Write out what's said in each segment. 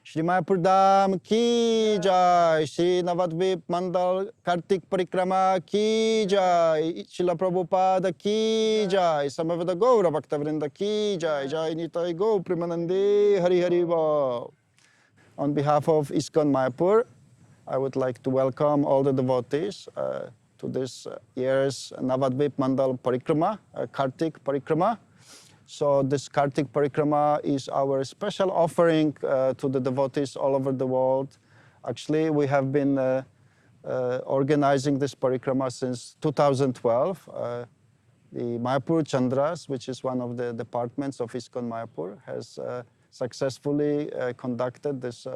Shri Mayapur Dham ki jai, Shri Nabadwip Mandala Kartik Parikrama ki jai, Srila Prabhupada ki jai, Samaveda Gaura Bhaktavrinda ki jai, Jai Nitai Go Primanandi Hari Hari Bol. On behalf of ISKCON Mayapur, I would like to welcome all the devotees to this year's Nabadwip Mandala Parikrama, Kartik Parikrama. So this Kartik Parikrama is our special offering to the devotees all over the world. Actually, we have been organizing this Parikrama since 2012. The Mayapur Chandras, which is one of the departments of ISKCON Mayapur, has successfully conducted this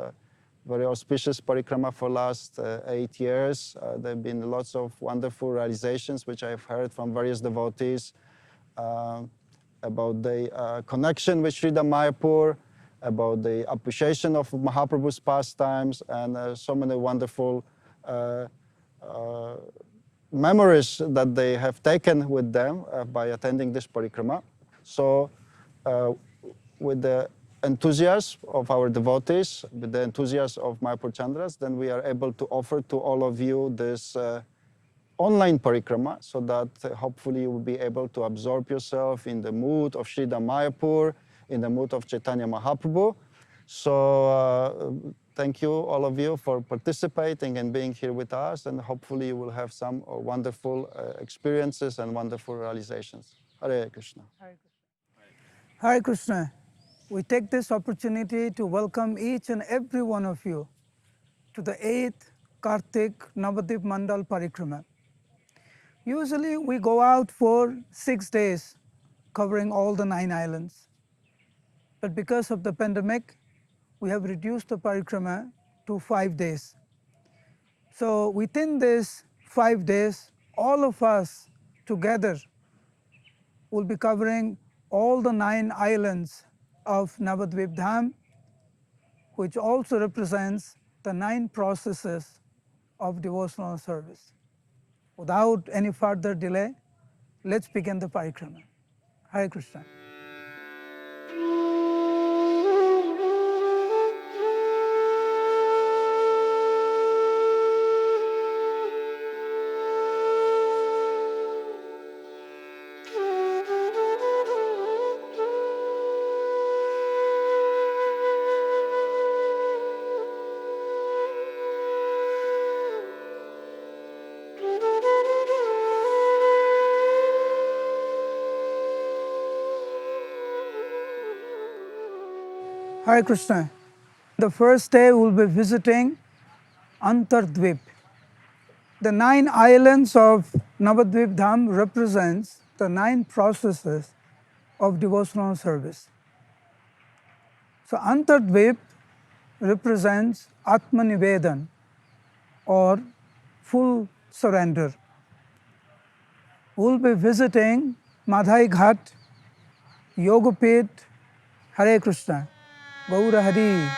very auspicious parikrama for last 8 years. There have been lots of wonderful realizations which I have heard from various devotees about the connection with Sridham Mayapur, about the appreciation of Mahaprabhu's pastimes, and so many wonderful memories that they have taken with them by attending this parikrama. So with the enthusiasm of our devotees, with the enthusiasm of Mayapur Chandras, then we are able to offer to all of you this online parikrama, so that hopefully you will be able to absorb yourself in the mood of Sridham Mayapur, in the mood of Chaitanya Mahaprabhu. So thank you all of you for participating and being here with us, and hopefully you will have some wonderful experiences and wonderful realizations. Hare Krishna. Hare Krishna. Hare Krishna. We take this opportunity to welcome each and every one of you to the 8th Kartik Nabadwip Mandala Parikrama. Usually we go out for 6 days covering all the 9 islands. But because of the pandemic, we have reduced the parikrama to 5 days. So within these 5 days, all of us together will be covering all the 9 islands of Nabadwip Dham, which also represents the 9 processes of devotional service. Without any further delay, let's begin the parikrama. Hare Krishna. Hare Krishna. The first day we'll be visiting Antardvip. The 9 islands of Nabadwip Dham represents the 9 processes of devotional service. So Antardvip represents Atmanivedan, or full surrender. We'll be visiting Madhai Ghat, Yogapit, Hare Krishna, Gaura Hari.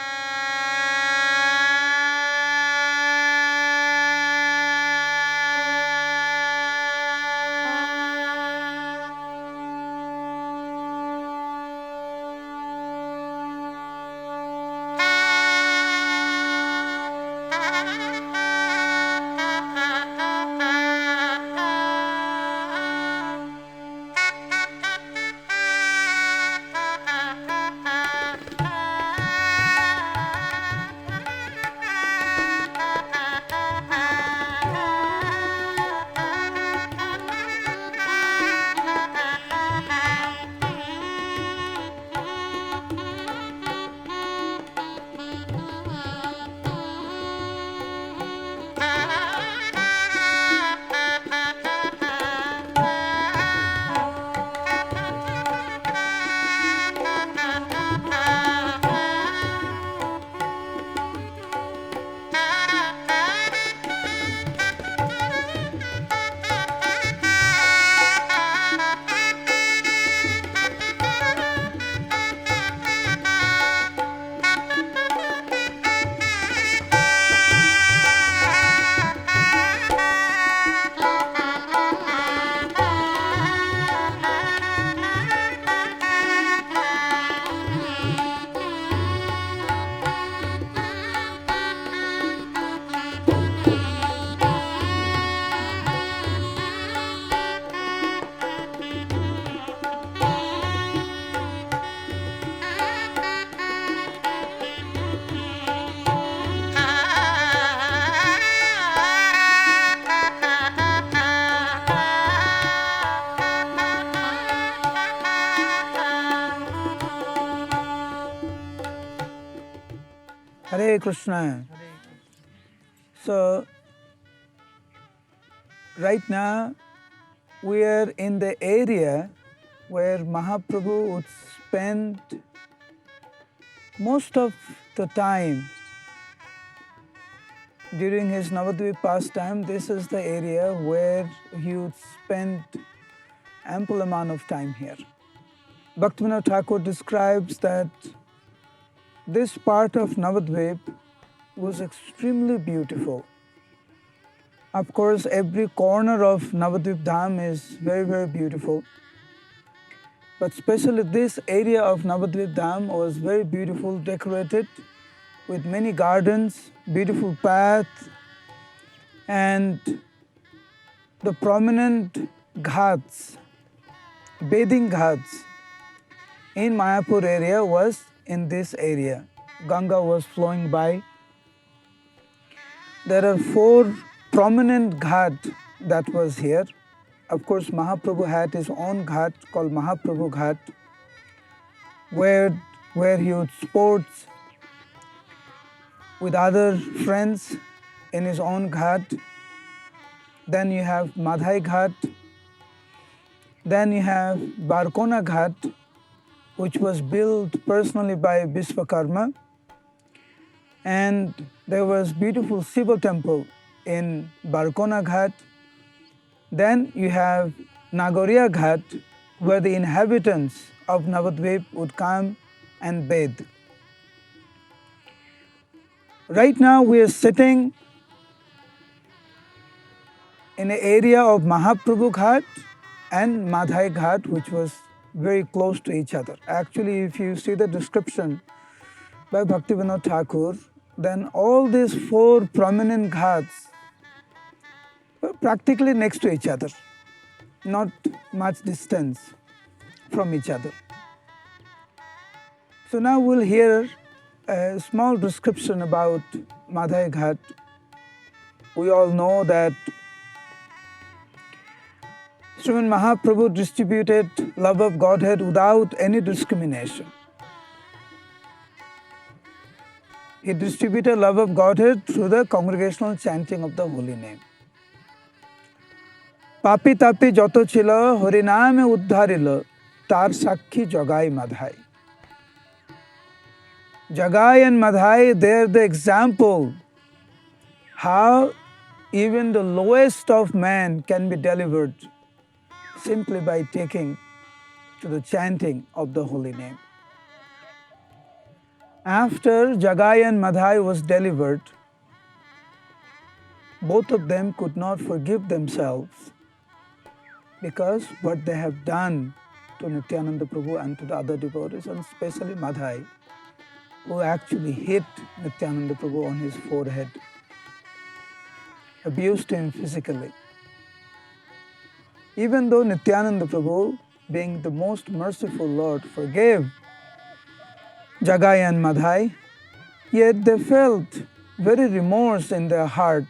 Hare Krishna. So, right now we are in the area where Mahaprabhu would spend most of the time during his Navadvip pastime. This is the area where he would spend ample amount of time here. Bhaktivinoda Thakur describes that this part of Navadvip was extremely beautiful. Of course, every corner of Navadvip Dham is very, very beautiful. But especially this area of Navadvip Dham was very beautiful, decorated with many gardens, beautiful path, and the prominent ghats, bathing ghats in Mayapur area was in this area. Ganga was flowing by. There are 4 prominent ghat that was here. Of course, Mahaprabhu had his own ghat called Mahaprabhu Ghat, where he would sports with other friends in his own ghat. Then you have Madhai Ghat. Then you have Barkona Ghat, which was built personally by Vishwakarma. And there was beautiful Shiva temple in Barkona Ghat. Then you have Nagoriya Ghat, where the inhabitants of Navadvip would come and bathe. Right now we are sitting in an area of Mahaprabhu Ghat and Madhai Ghat, which was very close to each other. Actually, if you see the description by Bhaktivinoda Thakur, then all these 4 prominent ghats were practically next to each other, not much distance from each other. So now we'll hear a small description about Madhai Ghat. We all know that Sriman Mahaprabhu distributed love of Godhead without any discrimination. He distributed love of Godhead through the congregational chanting of the holy name. পাপি তাপি যত ছিল হরিনামে উদ্ধারিল তার সাক্ষী Jagai Madhai. Jagai and Madhai, they're the example how even the lowest of man can be delivered simply by taking to the chanting of the holy name. After Jagai and Madhai was delivered, both of them could not forgive themselves because what they have done to Nityananda Prabhu and to the other devotees, and especially Madhai, who actually hit Nityananda Prabhu on his forehead, abused him physically. Even though Nityananda Prabhu, being the most merciful Lord, forgave Jagai and Madhai, yet they felt very remorse in their heart.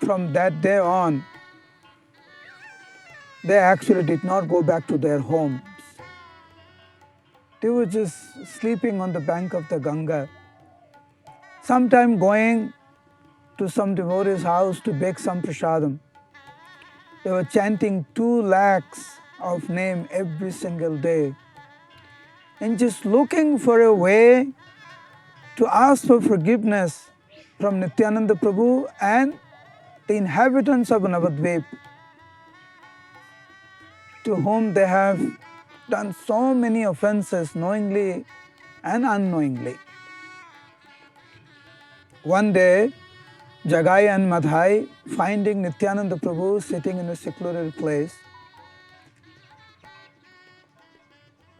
From that day on, they actually did not go back to their homes. They were just sleeping on the bank of the Ganga, sometime going to some devotee's house to beg some prasadam. They were chanting 2 lakhs of name every single day and just looking for a way to ask for forgiveness from Nityananda Prabhu and the inhabitants of Navadvip, to whom they have done so many offenses knowingly and unknowingly. One day, Jagai and Madhai, finding Nityananda Prabhu sitting in a secluded place,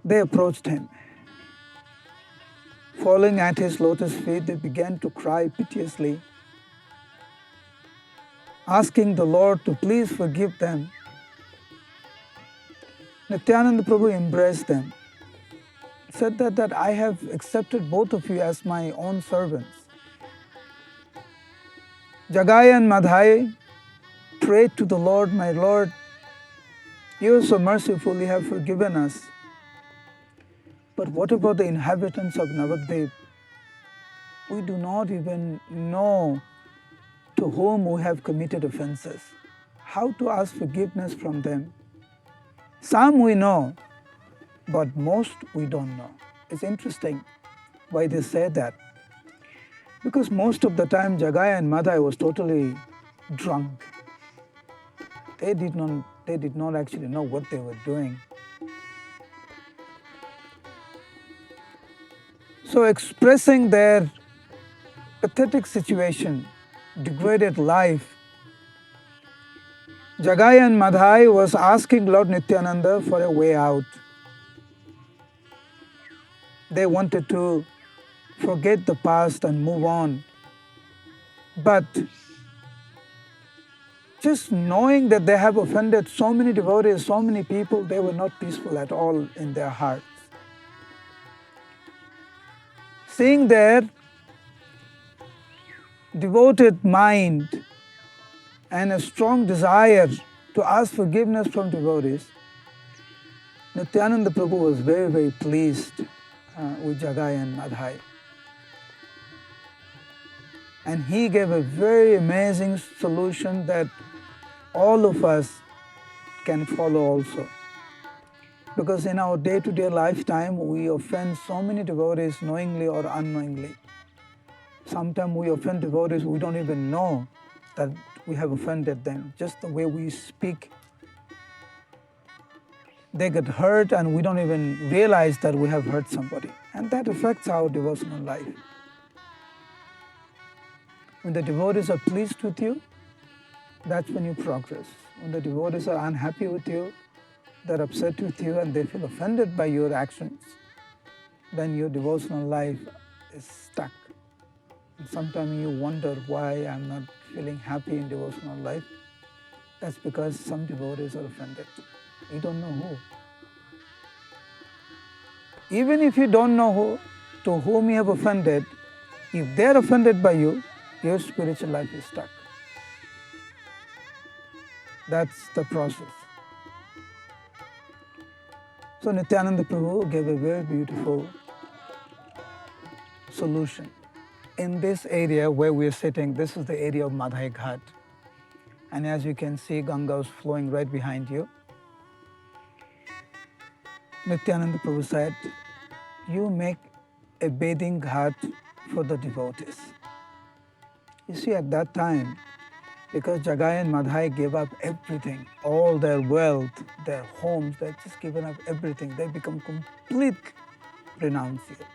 they approached him. Falling at his lotus feet, they began to cry piteously, asking the Lord to please forgive them. Nityananda Prabhu embraced them, said that I have accepted both of you as my own servants. Jagai and Madhai prayed to the Lord, my Lord, you are so merciful, you have forgiven us. But what about the inhabitants of Navadvip? We do not even know to whom we have committed offenses, how to ask forgiveness from them. Some we know, but most we don't know. It's interesting why they say that. Because most of the time Jagaya and Madhai was totally drunk. They did not actually know what they were doing. So expressing their pathetic situation, degraded life, Jagaya and Madhai was asking Lord Nityananda for a way out. They wanted to forget the past and move on. But just knowing that they have offended so many devotees, so many people, they were not peaceful at all in their hearts. Seeing their devoted mind and a strong desire to ask forgiveness from devotees, Nityananda Prabhu was very, very pleased with Jagaya and Madhai. And he gave a very amazing solution that all of us can follow also. Because in our day-to-day lifetime, we offend so many devotees knowingly or unknowingly. Sometimes we offend devotees, we don't even know that we have offended them. Just the way we speak, they get hurt and we don't even realize that we have hurt somebody. And that affects our devotional life. When the devotees are pleased with you, that's when you progress. When the devotees are unhappy with you, they're upset with you and they feel offended by your actions, then your devotional life is stuck. And sometimes you wonder why I'm not feeling happy in devotional life. That's because some devotees are offended. You don't know who. Even if you don't know who, to whom you have offended, if they're offended by you, your spiritual life is stuck. That's the process. So Nityananda Prabhu gave a very beautiful solution. In this area where we're sitting, this is the area of Madhai Ghat. And as you can see, Ganga is flowing right behind you. Nityananda Prabhu said, you make a bathing ghat for the devotees. You see, at that time, because Jagaya and Madhai gave up everything, all their wealth, their homes, they've just given up everything. They become complete renunciate.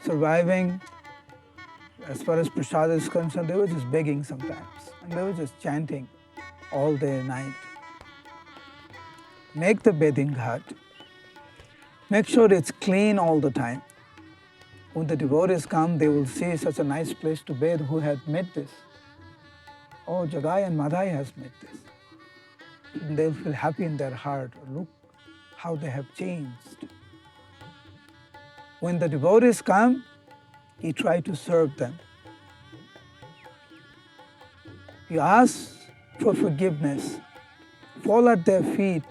Surviving, as far as prasad is concerned, they were just begging sometimes. And they were just chanting all day and night. Make the bathing ghat. Make sure it's clean all the time. When the devotees come, they will see such a nice place to bathe. Who had made this? Oh, Jagaya and Madhai has made this. And they'll feel happy in their heart. Look how they have changed. When the devotees come, you try to serve them. You ask for forgiveness. Fall at their feet.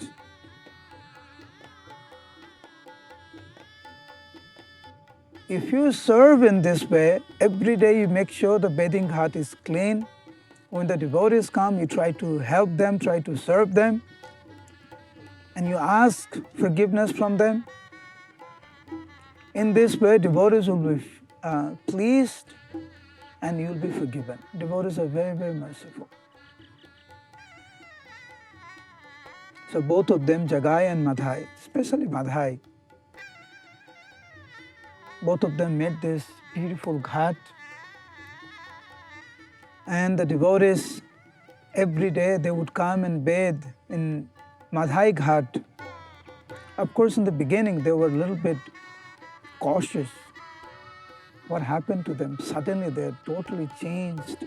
If you serve in this way, every day you make sure the bathing ghat is clean. When the devotees come, you try to help them, try to serve them, and you ask forgiveness from them. In this way, devotees will be pleased and you will be forgiven. Devotees are very, very merciful. So both of them, Jagaya and Madhai, especially Madhai, both of them made this beautiful ghat. And the devotees, every day they would come and bathe in Madhai Ghat. Of course, in the beginning, they were a little bit cautious. What happened to them? Suddenly, they're totally changed.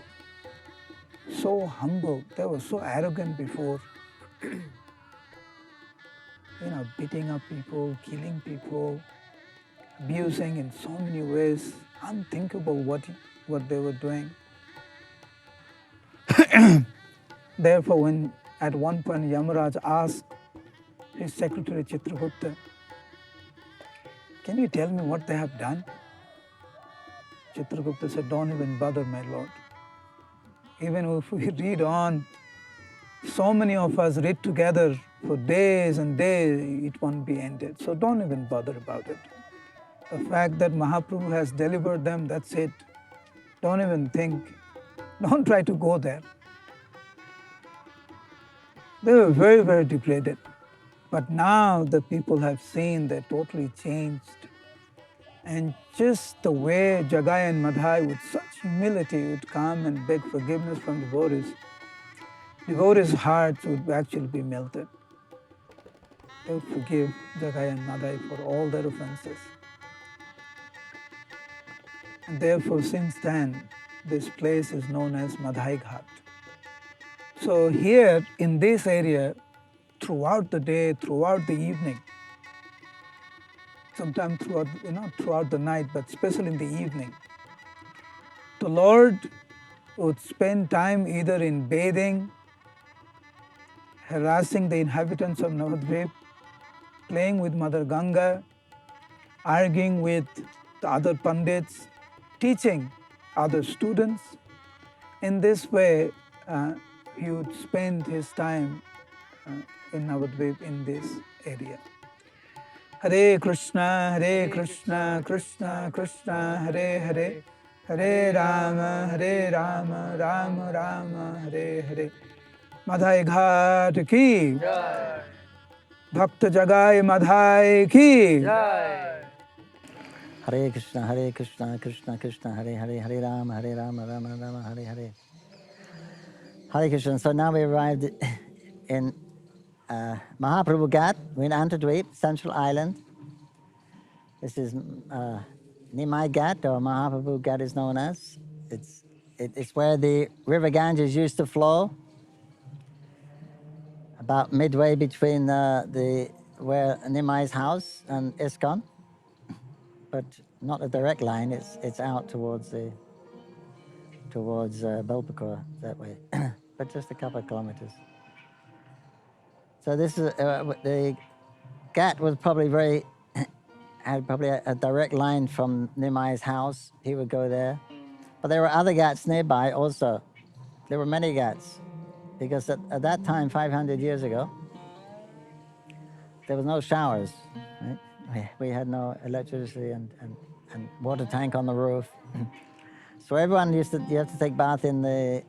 So humble. They were so arrogant before. Beating up people, killing people, abusing in so many ways. Unthinkable what they were doing. Therefore, when at one point Yamaraj asked his secretary Chitragupta, can you tell me what they have done? Chitragupta said, don't even bother, my lord. Even if we read on, so many of us read together for days and days, it won't be ended. So don't even bother about it. The fact that Mahaprabhu has delivered them, that's it. Don't even think. Don't try to go there. They were very, very degraded. But now the people have seen they're totally changed. And just the way Jagai and Madhai with such humility would come and beg forgiveness from devotees' hearts would actually be melted. They would forgive Jagai and Madhai for all their offenses. And therefore, since then, this place is known as Madhai Ghat. So here in this area, throughout the day, throughout the evening, sometimes throughout the night, but especially in the evening, the Lord would spend time either in bathing, harassing the inhabitants of Navadvip, playing with Mother Ganga, arguing with the other Pandits, teaching other students. In this way, he would spend his time in Navadvip in this area. Hare Krishna, Krishna Krishna, Hare Hare, Hare Rama, Rama Rama, Hare Hare. Madhai Ghat ki, Bhakta Jagai Madhai ki. Hare Krishna, Krishna Krishna, Hare Hare, Hare Rama, Rama Rama, Hare Hare. Hare Krishna. So now we arrived in Mahaprabhu Ghat. We're in Antadweep, Central Island. This is Nimai Ghat, or Mahaprabhu Ghat is known as. It's where the river Ganges used to flow, about midway between where Nimai's house and ISKCON, but not a direct line. It's out towards Belpakura that way, but just a couple of kilometers. So this is the Ghat was probably had probably a direct line from Nimai's house. He would go there, but there were other Ghats nearby also. There were many Ghats because at that time, 500 years ago, there was no showers. Right? We had no electricity and water tank on the roof. So everyone you have to take bath in the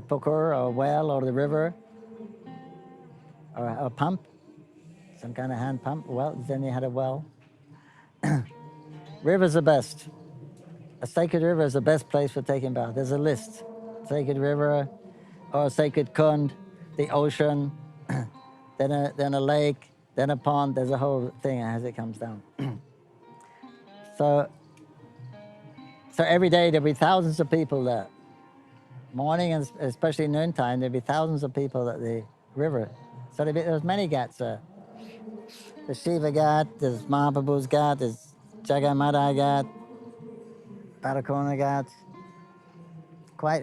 pukur or well or the river or a pump, some kind of hand pump. Well, then you had a well. River's the best. A sacred river is the best place for taking bath. There's a list. Sacred river or sacred kund, the ocean, then a lake, then a pond. There's a whole thing as it comes down. So every day there'll be thousands of people there. Morning and especially noontime, there'll be thousands of people at the river. So there's many Ghats there. There's Shiva Ghat, there's Mahaprabhu's Ghat, there's Jagai Madhai Ghat, Parikrama Ghat, quite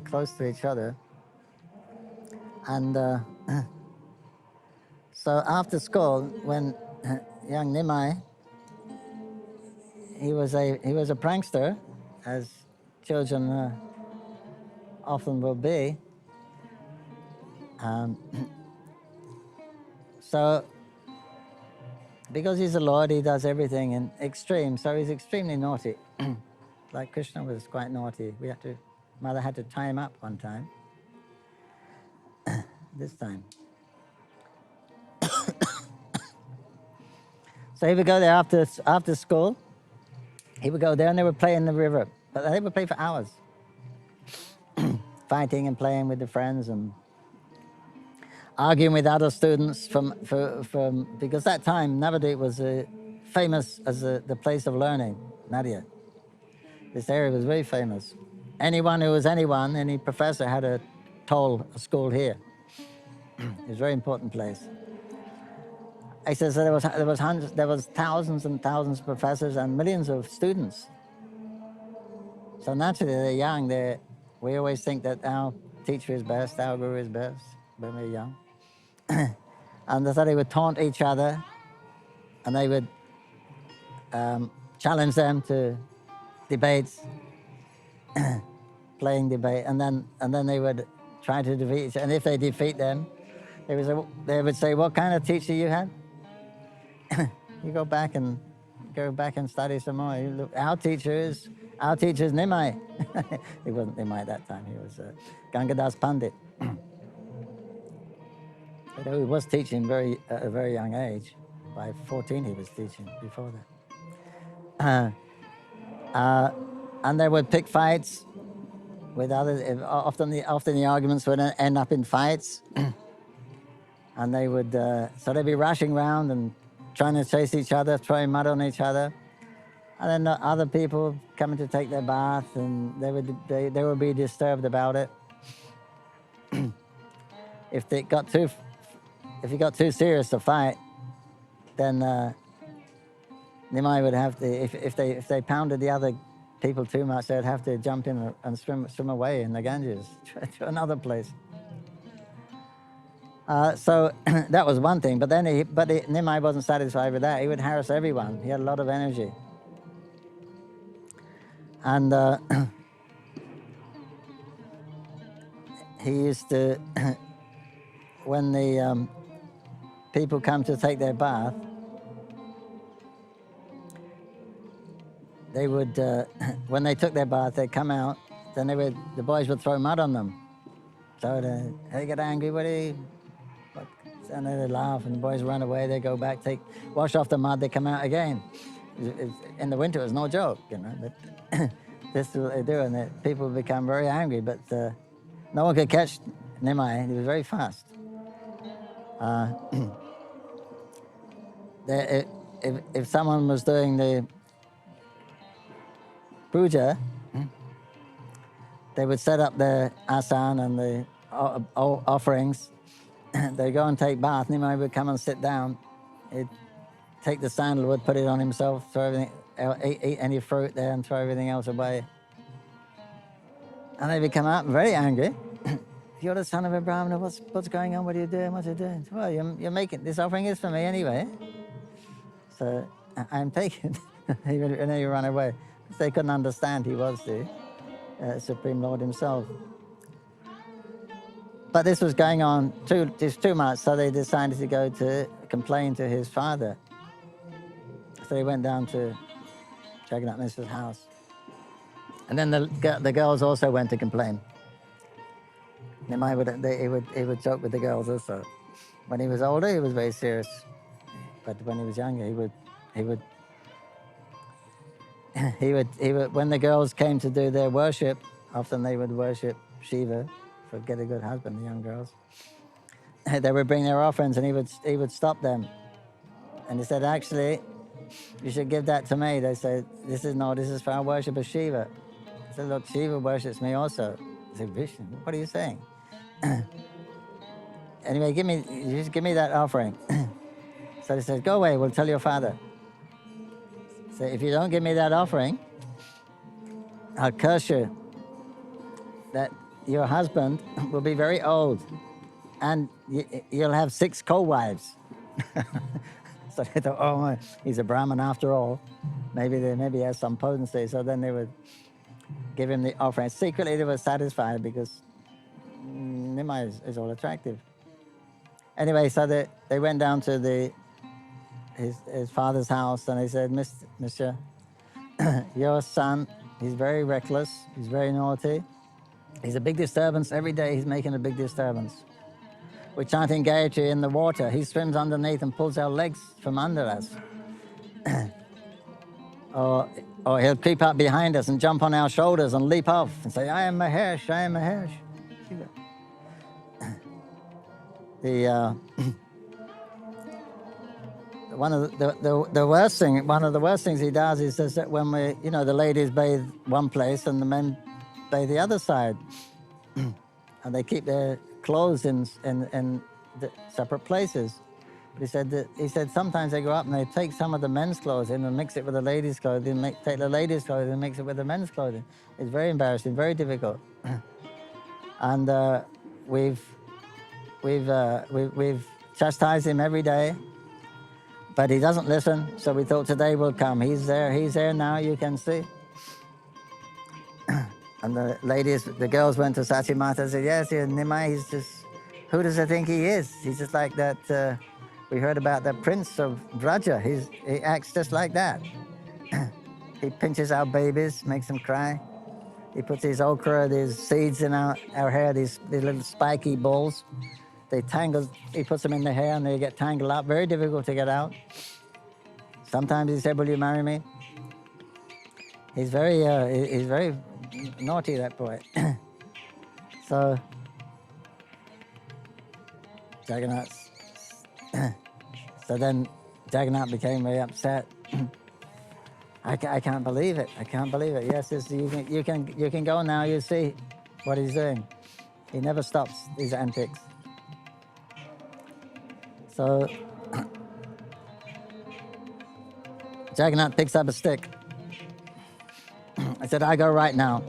close to each other. And so after school, when young Nimai, he was a prankster, as children often will be. So because he's a Lord, he does everything in extreme. So he's extremely naughty. Like Krishna was quite naughty. Mother had to tie him up one time. This time. So he would go there after school. He would go there and they would play in the river. But they would play for hours. Fighting and playing with the friends and arguing with other students from because that time Navadvip was famous as the place of learning, Nadia. This area was very famous. Anyone who was any professor had a school here. It was a very important place. I said so there was thousands and thousands of professors and millions of students. So naturally they're young. We always think that our teacher is best, our guru is best when we're young. And they thought they would taunt each other and they would challenge them to debates, playing debate, and then they would try to defeat each other. And if they defeat them, they would say, "What kind of teacher you had? You go back and study some more. You look, our teacher is Nimai." He wasn't Nimai at that time. He was Gangadas Pandit. Although he was teaching at a very young age. By 14 he was teaching before that. And they would pick fights with others. Often the arguments would end up in fights. And they would, so they'd be rushing around and trying to chase each other, throwing mud on each other. And then other people coming to take their bath, and they would be disturbed about it. If it got too serious to fight, then Nimai would have to, if they pounded the other people too much, they'd have to jump in and swim away in the Ganges to another place. So that was one thing. But then Nimai wasn't satisfied with that. He would harass everyone. He had a lot of energy. And he used to, when the people come to take their bath, they would, when they took their bath, they'd come out, then the boys would throw mud on them. So they get angry, and then they laugh, and the boys run away. They go back, wash off the mud. They come out again. In the winter, it was no joke, But this is what they do, and people become very angry. But no one could catch Nimai. He was very fast. If someone was doing the puja, they would set up their asan and the offerings. They go and take bath. Nimai would come and sit down. He'd take the sandalwood, put it on himself, throw everything, eat any fruit there, and throw everything else away. And they would come out very angry. "You're the son of a Brahmana. What's going on? What are you doing? What are you doing?" "Well, you're making this offering is for me anyway, so I'm taking." And then he ran away. They couldn't understand he was the Supreme Lord himself. But this was going on just too much, so they decided to go to complain to his father. So they went down to Jagannath Mishra's house. And then the girls also went to complain. Nimai he would joke with the girls also. When he was older, he was very serious. But when he was younger, he would when the girls came to do their worship, often they would worship Shiva for get a good husband, the young girls. They would bring their offerings, and he would stop them. And he said, "Actually, you should give that to me." They said, this is for our worship of Shiva." He said, "Look, Shiva worships me also." I said, "Vishnu, what are you saying?" "Anyway, just give me that offering." So he said, "Go away, we'll tell your father." So if you don't give me that offering, I'll curse you that your husband will be very old and you'll have 6 co-wives. So they thought, "Oh my, he's a Brahmin after all. Maybe he has some potency." So then they would give him the offering. Secretly they were satisfied because Nimai is all attractive. Anyway, so they went down to his father's house, and he said, Mr. Your son, he's very reckless, he's very naughty. He's a big disturbance. Every day he's making a big disturbance. We're chanting Gayatri in the water. He swims underneath and pulls our legs from under us. Or he'll creep up behind us and jump on our shoulders and leap off and say, "I am Mahesh, I am Mahesh." One of the worst things he does is that when the ladies bathe one place and the men bathe the other side, and they keep their clothes in the separate places. But he said sometimes they go up and they take some of the men's clothes in and mix it with the ladies' clothing, take the ladies' clothing and mix it with the men's clothing. It's very embarrassing, very difficult. And we've chastised him every day, but he doesn't listen. So we thought today will come. He's there now, you can see. And the ladies, the girls went to Sachimata and said, yes, Nimai, he's just, who does he think he is? He's just like that, we heard about the prince of Vraja. He acts just like that. He pinches our babies, makes them cry. He puts these okra, these seeds in our hair, these little spiky balls. They tangle, he puts them in the hair and they get tangled up. Very difficult to get out. Sometimes he said, will you marry me? He's very naughty, that boy. So Jagannath, so then Jagannath became very upset. I can't believe it. I can't believe it. Yes, you can go now. You see what he's doing. He never stops these antics. So Jagannath picks up a stick. I said, I go right now.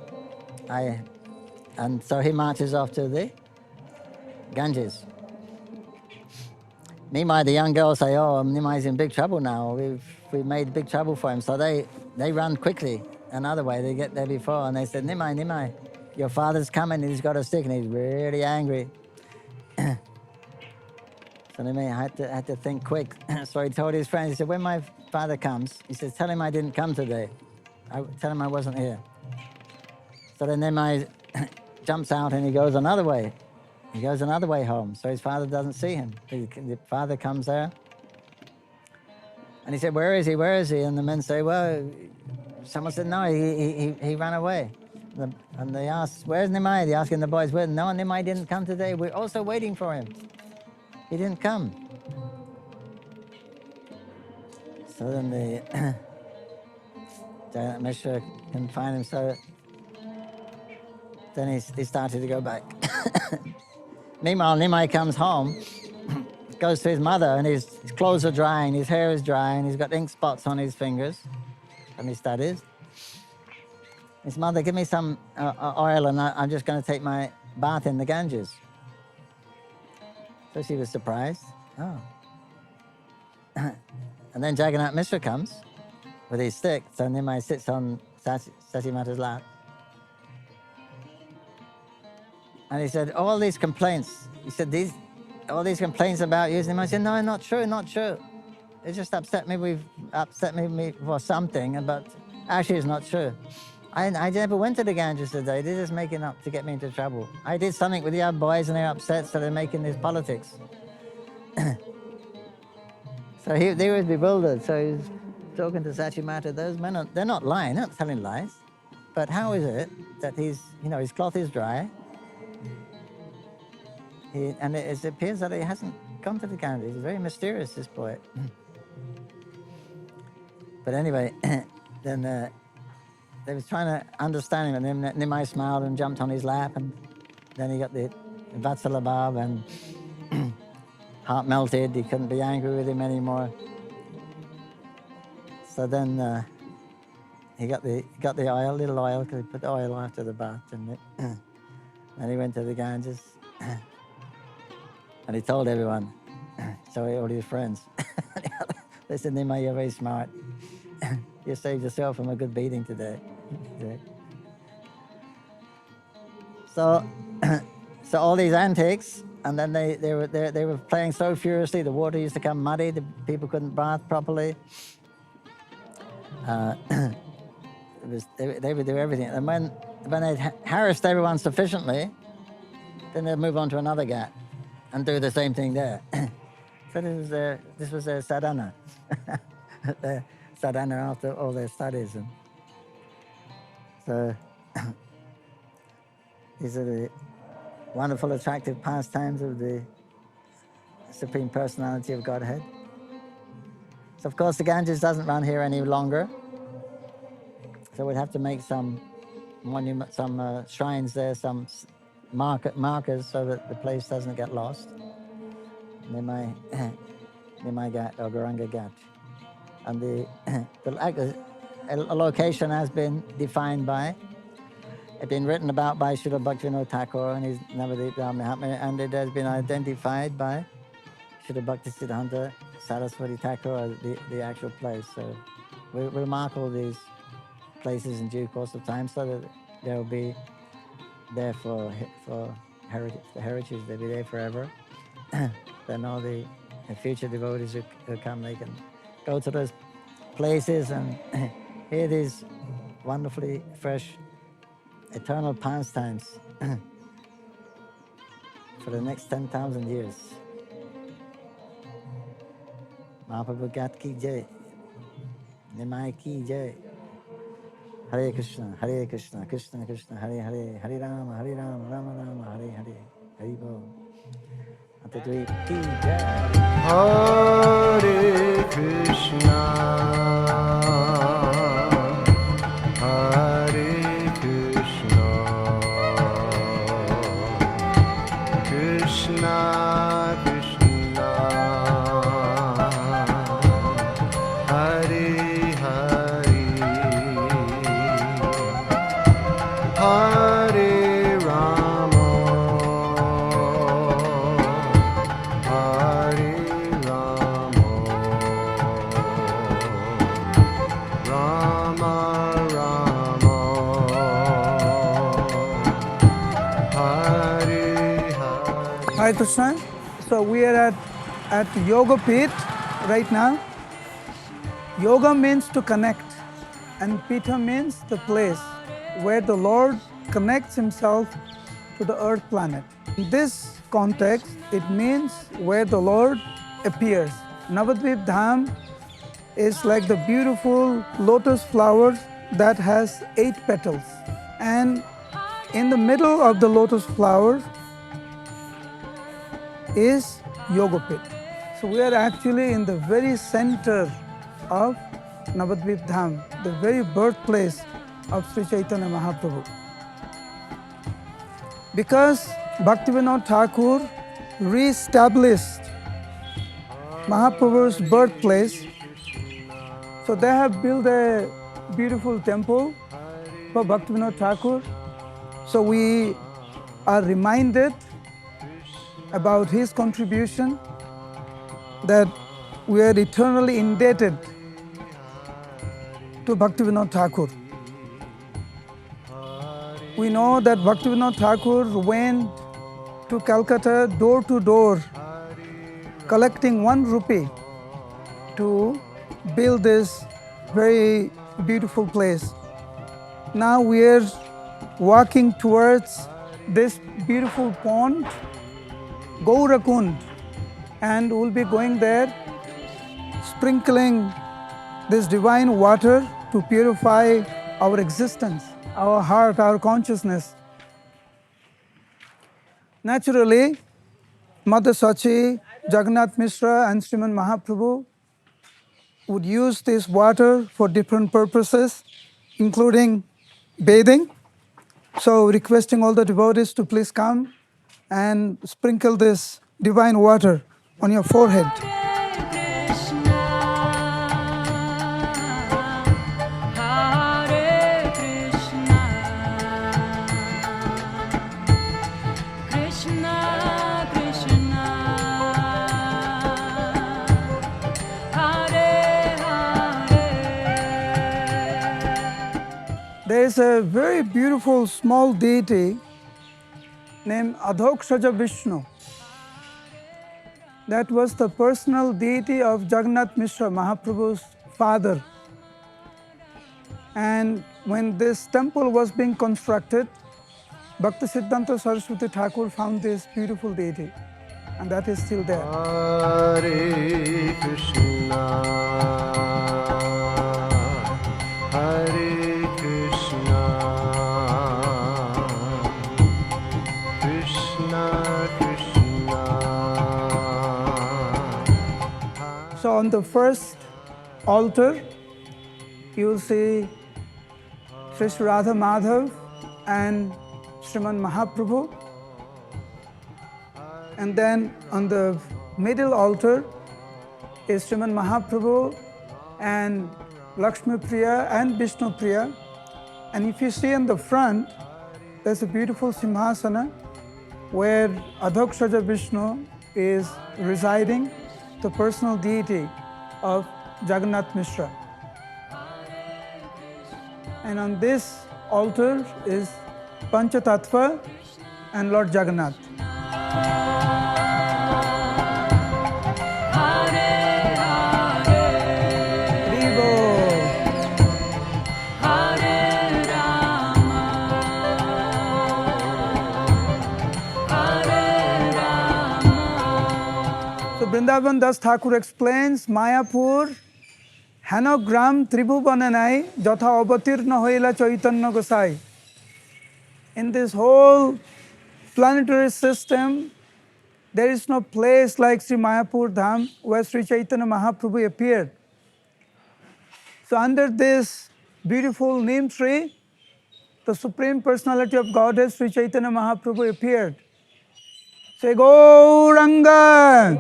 And so he marches off to the Ganges. Meanwhile, the young girls say, oh, Nimai's in big trouble now. We've made big trouble for him. So they run quickly another way. They get there before and they said, Nimai, your father's coming and he's got a stick and he's really angry. So Nimai had to think quick. So he told his friends, he said, when my father comes, he says, tell him I didn't come today. Tell him I wasn't here. So then Nimai jumps out and he goes another way. He goes another way home, so his father doesn't see him. The father comes there, and he said, where is he, where is he? And the men say, well, someone said, no, he ran away. And they asked, where's Nimai? They're asking the boys, well, no, Nimai didn't come today. We're also waiting for him. He didn't come. So then the Jagannath Mishra couldn't find him, so then he started to go back. Meanwhile, Nimai comes home, goes to his mother, and his clothes are drying, his hair is drying, he's got ink spots on his fingers from his studies. His mother, give me some oil and I'm just going to take my bath in the Ganges. So she was surprised. Oh. And then Jagannath Mishra comes with his stick, so Nimai sits on Sachimata's lap. And he said, all these complaints, he said, all these complaints about you. And I said, no, not true, not true. It just upset me for something, but actually it's not true. I never went to the Ganges today. They're just making up to get me into trouble. I did something with the other boys and they're upset, so they're making this politics. So they were bewildered. So he was talking to Sachimata, those men, they're not lying, they're not telling lies. But how is it that his cloth is dry, and it appears that he hasn't come to the Ganges. He's very mysterious, this boy. But anyway, then they was trying to understand him, and then Nimai smiled and jumped on his lap, and then he got the Vatsalabhav, and heart melted. He couldn't be angry with him anymore. So then he got the oil, little oil, because he put the oil after the bath, and then he went to the Ganges. And he told everyone, so all his friends. They said, Nimai, you're very smart. You saved yourself from a good beating today. So all these antics, and then they were playing so furiously, the water used to come muddy, the people couldn't bath properly. They would do everything. And when they harassed everyone sufficiently, then they'd move on to another ghat and do the same thing there. So this was their sadhana. Their sadhana after all their studies. And so these are the wonderful, attractive pastimes of the Supreme Personality of Godhead. So of course the Ganges doesn't run here any longer. So we'd have to make some monument, some shrines there, some markers so that the place doesn't get lost. Nimai Ghat or Gauranga Ghat. And a location has been defined by, it's been written about by Srila Bhaktivinoda Thakur and his Navadvip Mahatma, and it has been identified by Srila Bhaktisiddhanta Saraswati Thakur, the actual place. So we'll mark all these places in due course of time so that they'll be there for heritage. The heritage, they'll be there forever. Then all the future devotees who come, they can go to those places and hear these wonderfully fresh, eternal pastimes for the next 10,000 years. Mahaprabhu Gat ki jai, Nimai ki jai. Hare Krishna, Krishna Krishna, Hare Hare, Hare Rama, Rama Rama, Hare Hare, Hare Bol. Nabadwip ki jai. Hare Krishna, Hare Krishna, Krishna Krishna, Hare Hare, Hare Rama, Hare Rama, Rama Rama, Hare Hare. Hare Krishna. So we are at Yoga Pit right now. Yoga means to connect, and Pita means the place where the Lord connects himself to the earth planet. In this context, it means where the Lord appears. Nabadwip Dham is like the beautiful lotus flower that has 8 petals. And in the middle of the lotus flower is Yoga Pit. So we are actually in the very center of Nabadwip Dham, the very birthplace of Sri Chaitanya Mahaprabhu. Because Bhaktivinoda Thakur re-established Mahaprabhu's birthplace, so they have built a beautiful temple for Bhaktivinoda Thakur. So we are reminded about his contribution, that we are eternally indebted to Bhaktivinoda Thakur. We know that Bhaktivinoda Thakur went to Calcutta door to door, collecting 1 rupee to build this very beautiful place. Now we are walking towards this beautiful pond, Gaurakund, and we'll be going there, sprinkling this divine water to purify our existence, our heart, our consciousness. Naturally, Mother Sachi, Jagannath Mishra and Sriman Mahaprabhu would use this water for different purposes, including bathing. So requesting all the devotees to please come and sprinkle this divine water on your forehead. There is a very beautiful small deity named Adhokshaja Vishnu. That was the personal deity of Jagannath Mishra, Mahaprabhu's father. And when this temple was being constructed, Bhakti Siddhanta Saraswati Thakur found this beautiful deity, and that is still there. Hare Krishna, Hare Krishna, Krishna Krishna. So on the first altar, you will see Sri Radha Madhav and Sriman Mahaprabhu. And then on the middle altar is Sriman Mahaprabhu and Lakshmi Priya and Vishnu Priya. And if you see in the front, there's a beautiful Simhasana where Adhokshaja Vishnu is residing, the personal deity of Jagannath Mishra. And on this altar is Panchatattva and Lord Jagannath. So Vrindavan Das Thakur explains, Mayapur Hanogram Tribhuvananai Jatha Avatirna Hoila Chaitanya Gosai. In this whole planetary system, there is no place like Sri Mayapur Dham where Sri Chaitanya Mahaprabhu appeared. So under this beautiful neem tree, the Supreme Personality of Godhead Sri Chaitanya Mahaprabhu appeared. Say Gauranga!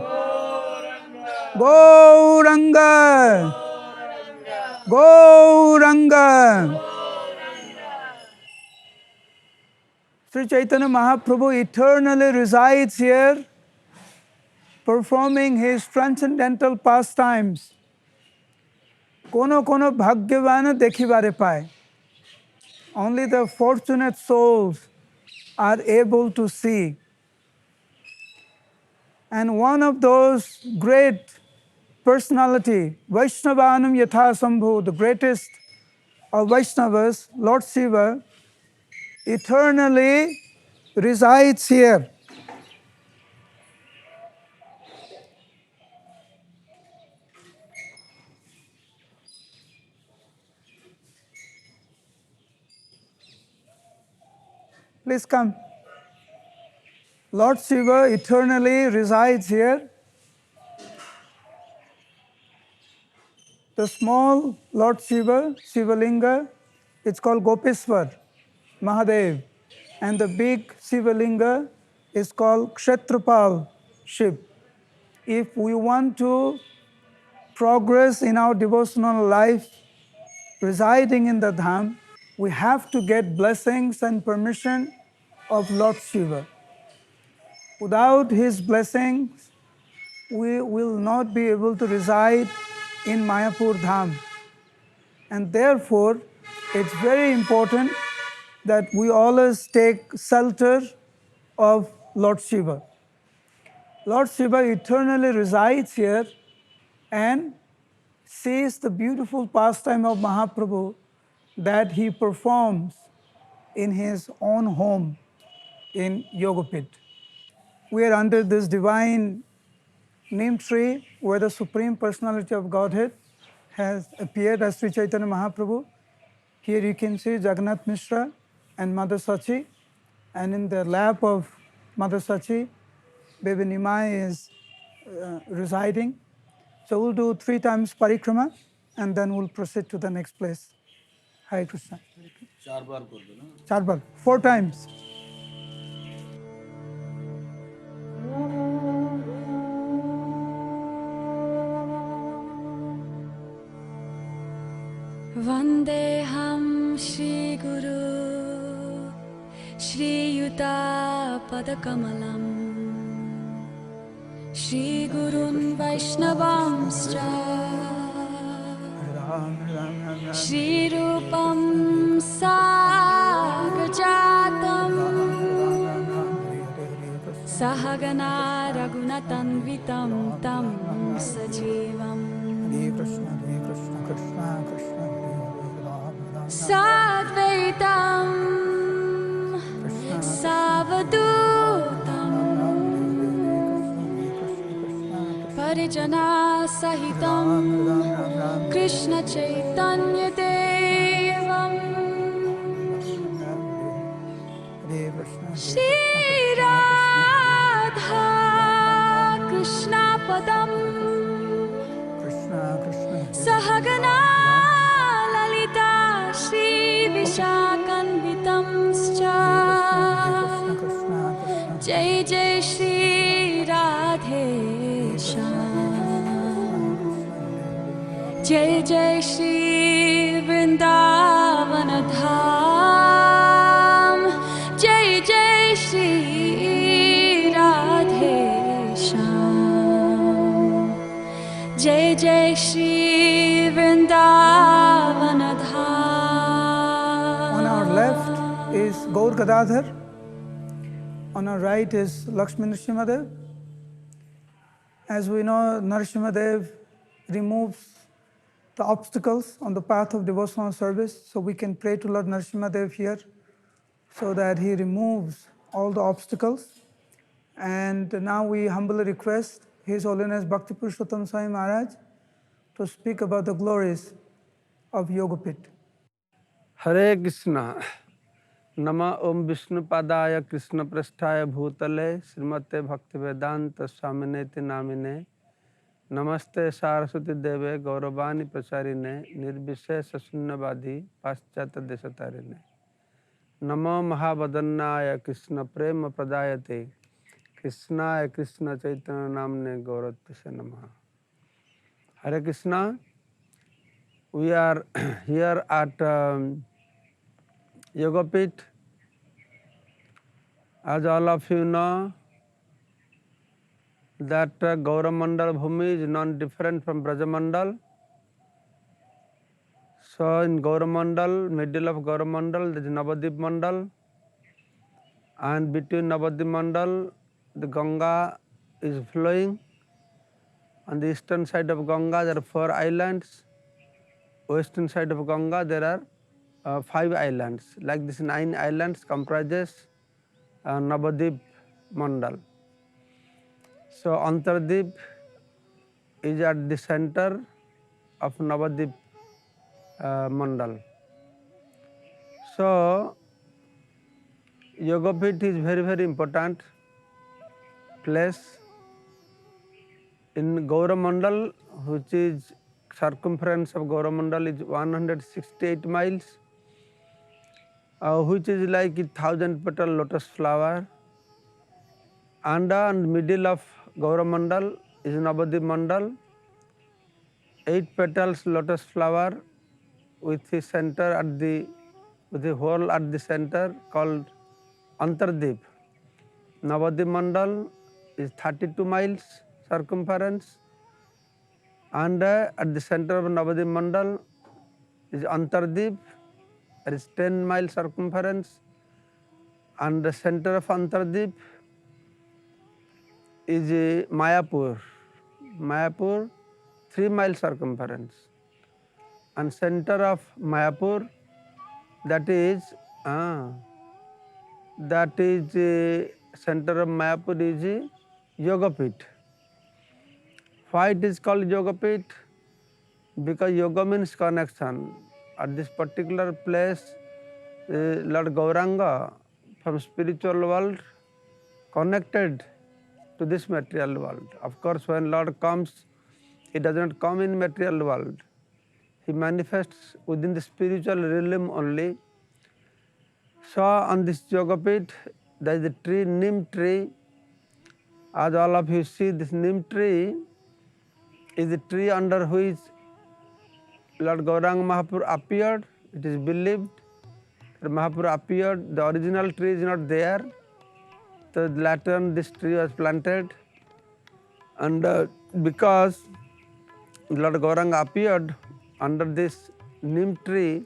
Gauranga! Gauranga! Sri Chaitanya Mahaprabhu eternally resides here, performing his transcendental pastimes. Kono kono bhagyavana dekhibare paye. Only the fortunate souls are able to see. And one of those great personality, Vaishnavanam Yatha Sambhu, the greatest of Vaishnavas, Lord Shiva, eternally resides here. Please come. Lord Shiva eternally resides here. The small Lord Shiva, Shivalinga, it's called Gopeswar, Mahadev. And the big Shivalinga is called Kshetrapal, Shiv. If we want to progress in our devotional life, residing in the Dham, we have to get blessings and permission of Lord Shiva. Without his blessings, we will not be able to reside in Mayapur Dham. And therefore, it's very important that we always take shelter of Lord Shiva. Lord Shiva eternally resides here and sees the beautiful pastime of Mahaprabhu that he performs in his own home in Yogapit. We are under this divine neem tree where the Supreme Personality of Godhead has appeared as Sri Chaitanya Mahaprabhu. Here you can see Jagannath Mishra and Mother Sachi, and in the lap of Mother Sachi, baby Nimai is residing. So we'll do 3 times parikrama and then we'll proceed to the next place. Hare Krishna. 4 bar, 4 times. Vandeham Shri Guru Shri Yuta Padakamalam Shri Gurun Vaishnavamscha Shri Rupam Sagajatam Sahagana Raghunatanvitam Tam Sajivam Sadvaitam Savadutam Parijana Sahitam Krishna Chaitanya Devam Shri Radha Krishna Padam Sahagana Lalita Shri Vishakanvitamscha Jai Jai Shri Radhe Shyam Jai Jai Shri Vrindavana Dham Jai Jai Shri Radhe Shyam Jai Jai Shri Vrindavana Dham. On our Gaur Gadadhar. On our right is Lakshmi Nrsimhadev. As we know, Nrsimhadev removes the obstacles on the path of devotional service. So we can pray to Lord Nrsimhadev here so that he removes all the obstacles. And now we humbly request His Holiness Bhakti Purushottam Swami Maharaj to speak about the glories of Yogapith. हरे कृष्णा नमः ओम विष्णुपादाय कृष्ण पृष्ठाय भूतले श्रीमते भक्तिवेदांत स्वामिनेति नामिने नमस्ते सारस्वती देवे गौरवाणी प्रचारिणे निर्विशेष शून्यवादी पाश्चात्य देशतारिणे नमो महावदन्नाय कृष्ण प्रेम प्रदायते कृष्णाय कृष्ण चैतन्य नामने गौरत्से नमः हरे Krishna. We are here at Yogapith. As all of you know, that Gauramandal Bhumi is non-different from Brajamandal. So in Gauramandal, middle of Gauramandal, there is Nabadwip Mandal. And between Nabadwip Mandal, the Ganga is flowing. On the eastern side of Ganga, there are 4 islands. Western side of Ganga, there are 5 islands. Like this, 9 islands comprises Nabadwip Mandal. So Antardip is at the center of Nabadwip Mandal. So Yogapith is very, very important place. In Gauramandal, which is circumference of Gauramandal is 168 miles, which is like 1,000 petal lotus flower. And in middle of Gauramandal is Nabadwip Mandal, 8 petals lotus flower with the center at the hole at the center called Antardip. Nabadwip Mandal is 32 miles circumference, and at the center of Nabadwip Mandal is Antardip, that is 10 mile circumference, and the center of Antardip is Mayapur. Mayapur, 3 mile circumference, and center of Mayapur, that is center of Mayapur is Yogapith. Why it is called Yogapith? Because yoga means connection. At this particular place, Lord Gauranga from spiritual world connected to this material world. Of course, when Lord comes, He does not come in material world. He manifests within the spiritual realm only. So on this Yogapith, there is a tree, neem tree. As all of you see, this neem tree is the tree under which Lord Gauranga Mahaprabhu appeared. It is believed that Mahaprabhu appeared. The original tree is not there. So later on this tree was planted. And because Lord Gauranga appeared under this neem tree,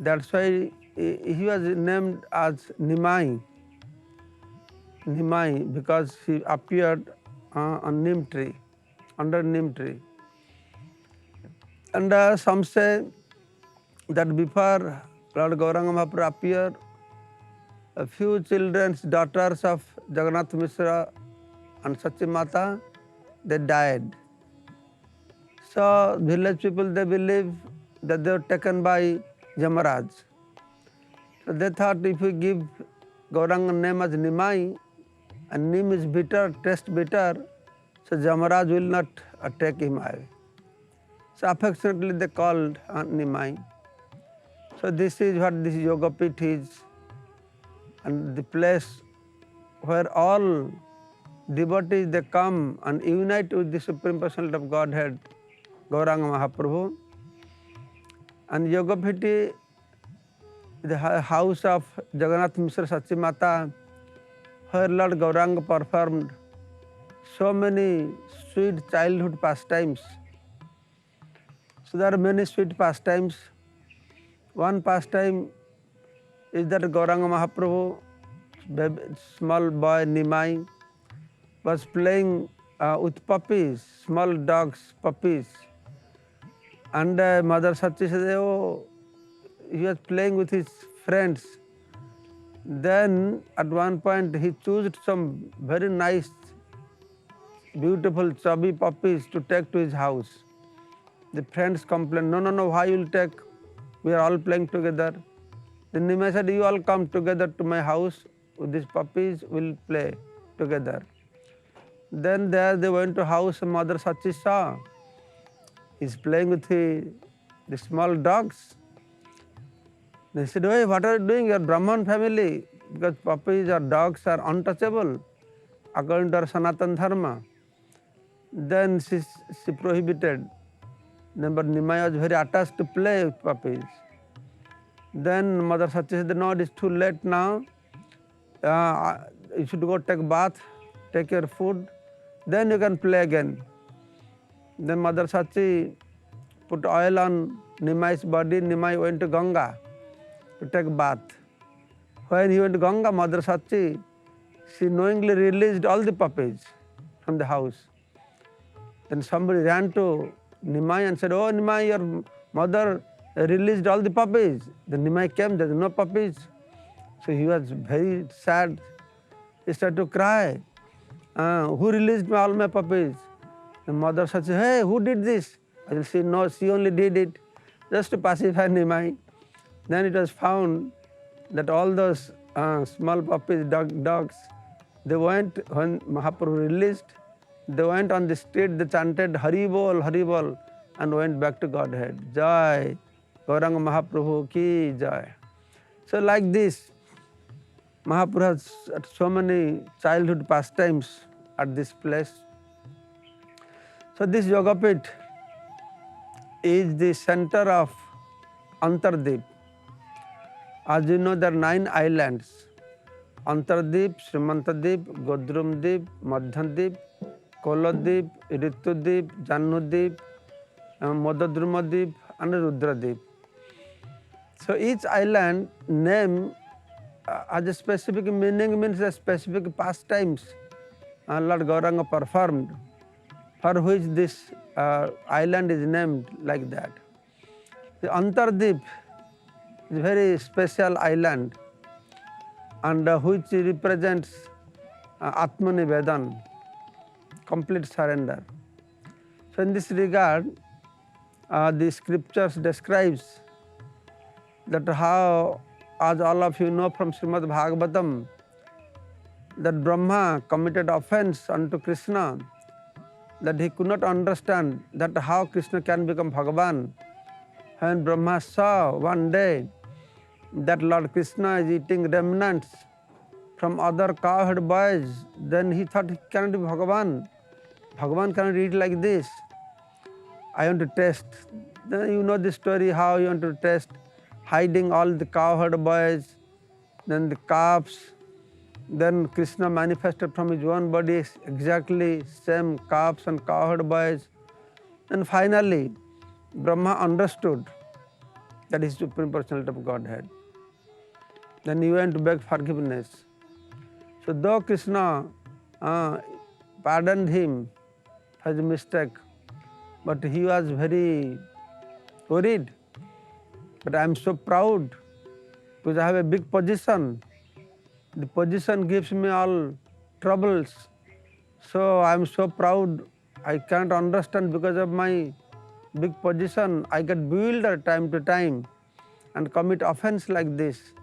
that's why he was named as Nimai. Nimai, because he appeared on neem tree, under neem tree. And some say that before Lord Gauranga Mahaprabhu appeared, a few children's daughters of Jagannath Mishra and Sachi Mata, they died. So village people, they believe that they were taken by Yamaraj. So they thought if we give Gauranga name as Nimai, and Neem is bitter, taste bitter, so Yamaraj will not take him away. So affectionately they called Nimai. So this is what this Yogapith is, and the place where all devotees they come and unite with the Supreme Personality of Godhead, Gauranga Mahaprabhu. And Yogapith is the house of Jagannath Mishra Sachi Mata, where Lord Gauranga performed so many sweet childhood pastimes. So there are many sweet pastimes. One pastime is that Gauranga Mahaprabhu, small boy Nimai, was playing with puppies, small dogs, puppies. And Mother Sachi said, oh, he was playing with his friends. Then at one point he chose some very nice, beautiful, chubby puppies to take to his house. The friends complained, no, why you will take? We are all playing together. Then Nimai said, you all come together to my house with these puppies, we'll play together. Then there they went to house, Mother Sachi saw. He's playing with the small dogs. They said, hey, what are you doing? You are Brahman family. Because puppies or dogs are untouchable according to our Sanatan Dharma. Then she prohibited. But Nimai was very attached to play with puppies. Then Mother Sachi said, no, it is too late now. You should go take bath, take your food, then you can play again. Then Mother Sachi put oil on Nimai's body. Nimai went to Ganga to take bath. When he went to Ganga, Mother Sachi, she knowingly released all the puppies from the house. Then somebody ran to Nimai and said, oh Nimai, your mother released all the puppies. Then Nimai came, there were no puppies. So he was very sad. He started to cry. Who released all my puppies? The Mother Sachi said, hey, who did this? I said, she only did it just to pacify Nimai. Then it was found that all those small puppies, dogs, they went, when Mahaprabhu released, they went on the street, they chanted Hari Bol, and went back to Godhead. Jai, Gauranga Mahaprabhu ki jai. So like this, Mahaprabhu has so many childhood pastimes at this place. So this Yogapit is the center of Antardip. As you know, there are 9 islands: Antardip, Srimantadip, Godrumdip, Madhyandip, Koladip, Ritudip, Jannudip, Modadrumadip, and Rudradip. So each island name has a specific meaning, means a specific pastimes Lord Gauranga performed, for which this island is named like that. The Antardip is a very special island, and which represents Atmanivedan, complete surrender. So in this regard, the scriptures describes that how, as all of you know from Srimad Bhagavatam, that Brahma committed offense unto Krishna, that he could not understand that how Krishna can become Bhagavan. When Brahma saw one day that Lord Krishna is eating remnants from other cowherd boys, then he thought he cannot be Bhagavan. Bhagavan cannot eat like this. I want to test. Then you know the story how you want to test, hiding all the cowherd boys, then the calves. Then Krishna manifested from his own body exactly same calves and cowherd boys. And finally, Brahma understood that is Supreme Personality of Godhead. Then he went to beg forgiveness. So though Krishna pardoned him for his mistake, but he was very worried. But I am so proud because I have a big position. The position gives me all troubles. So I am so proud. I can't understand, because of my big position, I get bewildered time to time and commit offense like this.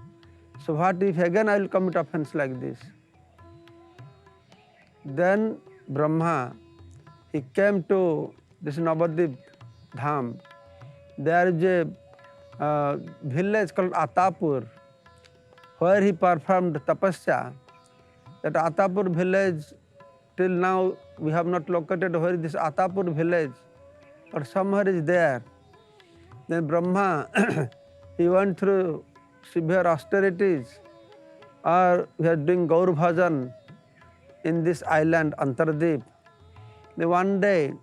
So what if again I will commit offense like this? Then Brahma, he came to this Nabadwip Dham. There is a village called Atapur, where he performed tapasya. That Atapur village, till now we have not located where this Atapur village, but somewhere is there. Then Brahma, he went through severe austerities, or we are doing Gaur Bhajan in this island Antardip. Then one day,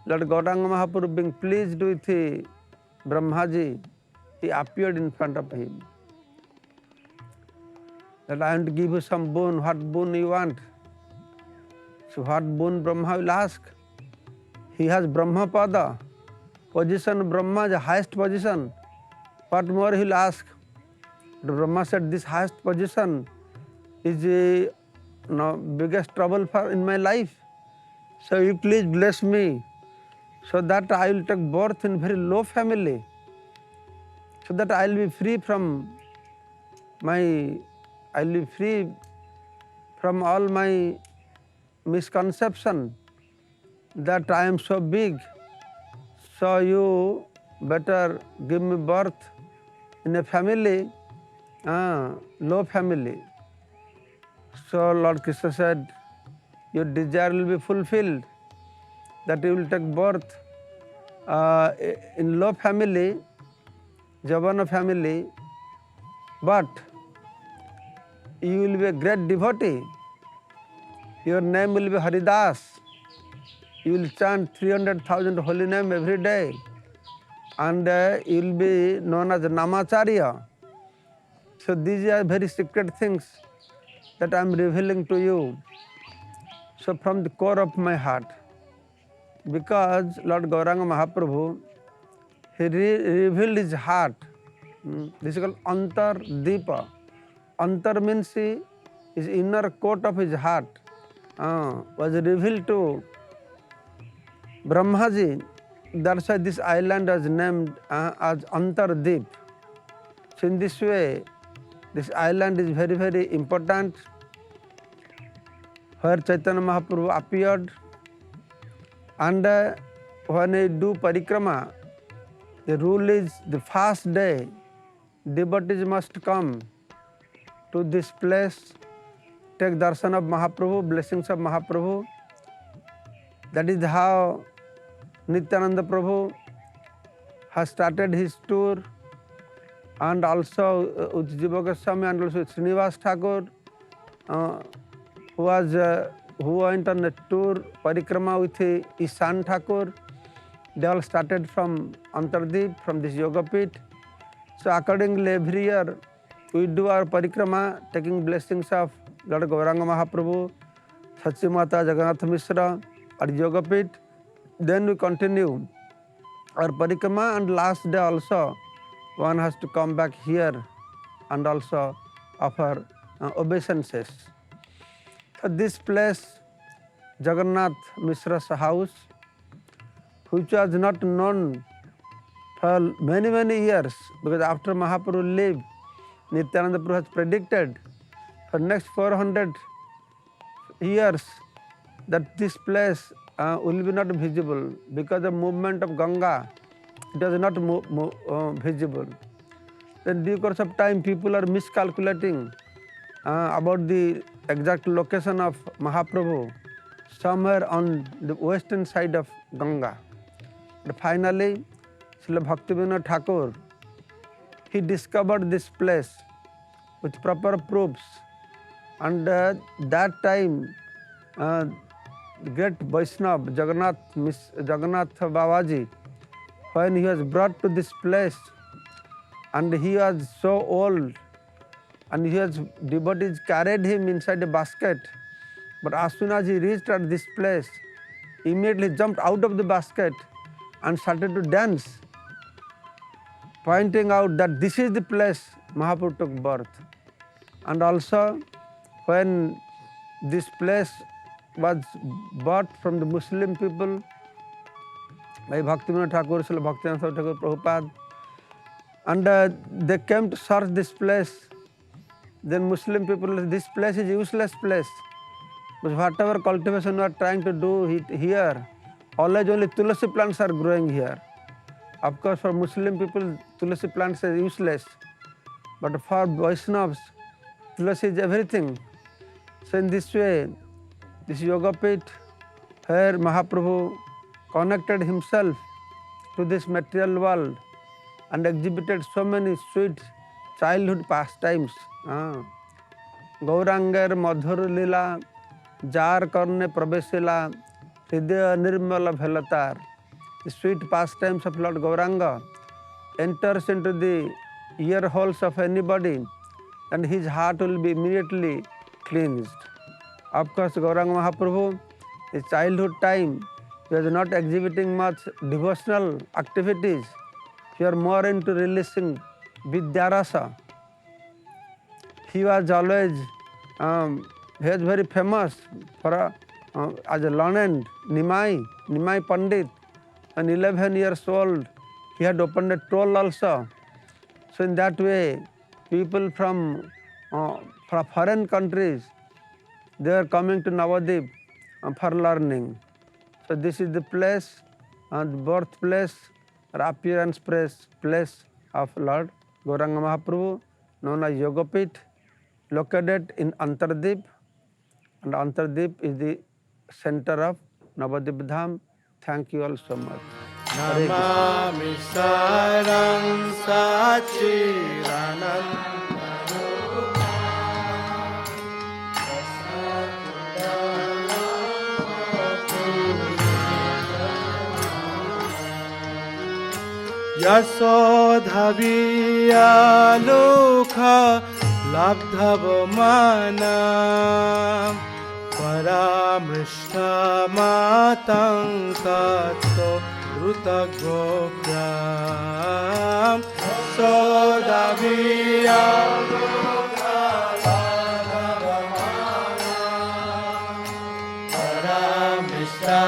Lord Gauranga Mahaprabhu, being pleased with Brahmaji, he appeared in front of him. that I want to give you some boon, what boon you want? So what boon Brahma will ask? He has Brahma Pada, position Brahma, the highest position. What more he will ask? The Brahma said, this highest position is the biggest trouble in my life. So you please bless me, so that I will take birth in very low family, so that I will be free from all my misconception that I am so big. So you better give me birth in a family, low family. So Lord Krishna said, your desire will be fulfilled, that you will take birth in low family, Javana family, but you will be a great devotee. Your name will be Haridas. You will chant 300,000 holy name every day, and you will be known as Namacharya. So these are very secret things that I am revealing to you. So from the core of my heart, because Lord Gauranga Mahaprabhu, he revealed his heart. This is called Antar Deepa. Antar means his inner court of his heart was revealed to Brahmaji. That's why this island was named as Antar Deep. So in this way, this island is very, very important, where Chaitanya Mahaprabhu appeared. And when I do parikrama, the rule is the first day, devotees must come to this place, take darshan of Mahaprabhu, blessings of Mahaprabhu. That is how Nityananda Prabhu has started his tour, and also with Jiva Goswami and also Srinivas Thakur, who went on a tour parikrama with Ishan Thakur. They all started from Antardeep, from this yoga pit. So accordingly, every year we do our parikrama, taking blessings of Lord Gauranga Mahaprabhu, Sachi Mata, Jagannath Mishra at yoga pit. Then we continue our parikrama, and last day also one has to come back here and also offer obeisances. So this place, Jagannath Mishra's house, which was not known for many, many years, because after Mahaprabhu lived, Nityananda Prabhu has predicted for next 400 years that this place will be not visible because of movement of Ganga. It was not visible. Then due course of time, people are miscalculating about the exact location of Mahaprabhu, somewhere on the western side of Ganga. But finally, Srila Bhaktivinoda Thakur, he discovered this place with proper proofs. And that time, the great Vaishnava, Jagannath Babaji, when he was brought to this place, and he was so old, and his devotees carried him inside a basket. But as soon as he reached at this place, immediately jumped out of the basket and started to dance, pointing out that this is the place Mahaprabhu took birth. And also, when this place was bought from the Muslim people by Bhaktivinoda Thakur, Srila Bhaktivinoda Thakur Prabhupada, and they came to search this place, then Muslim people, this place is a useless place. But whatever cultivation we are trying to do here, always only tulasi plants are growing here. Of course, for Muslim people, tulasi plants are useless. But for Vaishnavas, tulasi is everything. So in this way, this yoga pit, where Mahaprabhu connected himself to this material world and exhibited so many sweet childhood pastimes. Gaurangar madhur lila, jar karne pravesila, hridaya nirmala bhelatar. The sweet pastimes of Lord Gauranga enters into the ear holes of anybody and his heart will be immediately cleansed. Of course, Gauranga Mahaprabhu, his childhood time, he was not exhibiting much devotional activities. He was more into releasing Vidyarasa. He was always he was very famous for as a learned Nimai Pandit. And 11 years old, he had opened a toll also. So in that way, people from foreign countries, they are coming to Navadvip for learning. So this is the place, the birthplace or appearance place of Lord Gauranga Mahaprabhu, known as Yogapith, located in Antardvip. And Antardvip is the center of Navadvip Dham. Thank you all so much. Hare Krishna. Namami Sarang Sachirananda Yasodhaviyalukha labdhavamana paramrishta matankato drutagogram Sodhaviyalukha labdhavamana paramrishta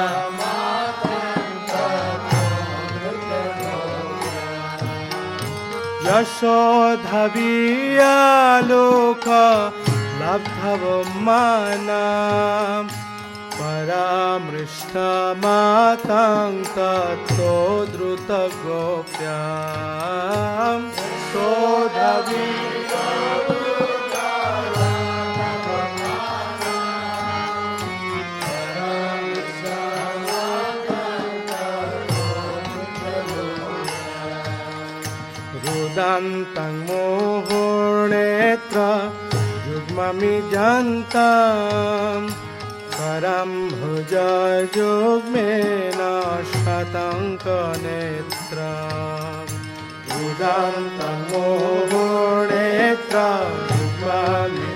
Yasodhaviyalukha labdhavamana paramrishta matankato drutagopyam Sodhaviyalukha labdhavamana paramrishta Rudantang muhurnetra yugmami jantam karam bhuja yugmena shatanka netra Rudantang muhurnetra yugmami